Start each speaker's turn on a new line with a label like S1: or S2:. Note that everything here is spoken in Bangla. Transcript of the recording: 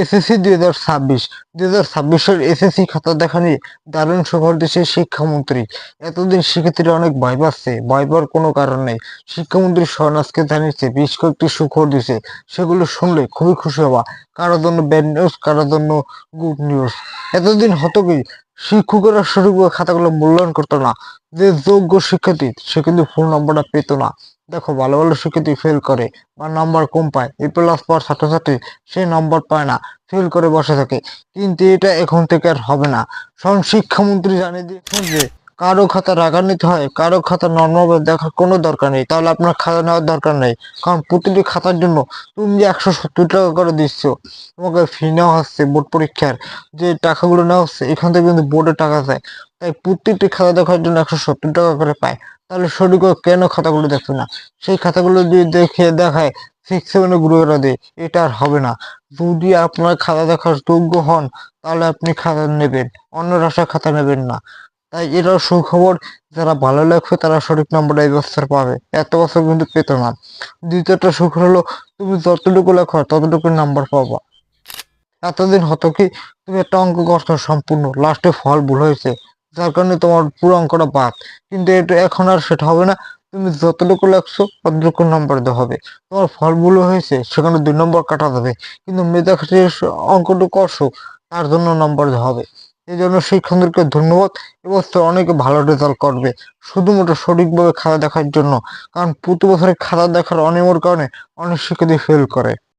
S1: এসএসসি 2026 এসএসসি খাতা দেখা নিয়ে দারুণ সুখবর দিয়েছে শিক্ষামন্ত্রী। এতদিন শিক্ষার্থীরা অনেক ভয় পাচ্ছে, ভয় পাওয়ার কোনো কারণ নেই। শিক্ষামন্ত্রী আজকে জানিয়েছে, বেশ কয়েকটি সুখবর দিয়েছে। সেগুলো শুনলে খুবই খুশি হবা। কারোর জন্য ব্যাড নিউজ, কারোর জন্য গুড নিউজ। এতদিন হতো কি, শিক্ষকেরা সঠিকভাবে খাতাগুলো মূল্যায়ন করতো না। যে যোগ্য শিক্ষার্থী সে কিন্তু ফুল নম্বরটা পেতো না। দেখো, ভালো ভালো শিক্ষার্থী ফেল করে বা নাম্বার কম পায়, এ প্লাস পাওয়ার ছাত্রছাত্রী সে নম্বর পায় না, ফেল করে বসে থাকে। কিন্তু এটা এখন থেকে আর হবে না। স্বয়ং শিক্ষামন্ত্রী জানিয়ে দিয়েছেন যে কারো খাতা রাগান্বিত হয়, কারো খাতা নর্মাল দেখার কোনো দরকার নেই। তাহলে আপনার খাতা নেওয়ার দরকার নেই, কারণ প্রতিটি খাতার জন্য তুমি যে 170 টাকা করে দিচ্ছ, তোমাকে ফি নেওয়া হচ্ছে বোর্ড পরীক্ষার যে টাকাগুলো নেওয়া হচ্ছে, এখান থেকে কিন্তু বোর্ডে টাকা যায়। তাই প্রত্যেকটি খাতা দেখার জন্য 170 টাকা করে পায়। তাহলে সঠিক কেন খাতাগুলো দেখবে না? সেই খাতাগুলো যদি দেখে দেখায় 6-7 গ্রুপেরা দেয়, এটা আর হবে না। যদি আপনার খাতা দেখার যোগ্য হন, তাহলে আপনি খাতা নেবেন, অন্য রাষ্ট্রের খাতা নেবেন না। তাই এটাও সুখবর। যারা ভালো লাগবে তারা সঠিক নম্বরটা এই বছর পাবে, এত বছর কিন্তু পেত না। দ্বিতীয়টা সুখ হলো, তুমি যতটুকু লেখো ততটুকু নাম্বার পাবা। এতদিন হতো কি, তুমি একটা অঙ্ক করছো সম্পূর্ণ, লাস্টে ফল ভুল হয়েছে, যার কারণে তোমার পুরো অঙ্কটা বাদ। কিন্তু এটা এখন আর সেটা হবে না। তুমি যতটুকু লেখছো ততটুকু নাম্বার দেওয়া হবে। তোমার ফল ভুল হয়েছে, সেখানে 2 নম্বর কাটা যাবে। কিন্তু মেধা খাটিয়ে অঙ্কটুকু করছো, তার জন্য নম্বর দেওয়া হবে। এই জন্য শিক্ষকদেরকে ধন্যবাদ। এবছর অনেকে ভালো রেজাল্ট করবে, শুধুমাত্র সঠিকভাবে খাতা দেখার জন্য। কারণ প্রতি বছরে খাতা দেখার অনিয়মের কারণে অনেক শিক্ষার্থী ফেল করে।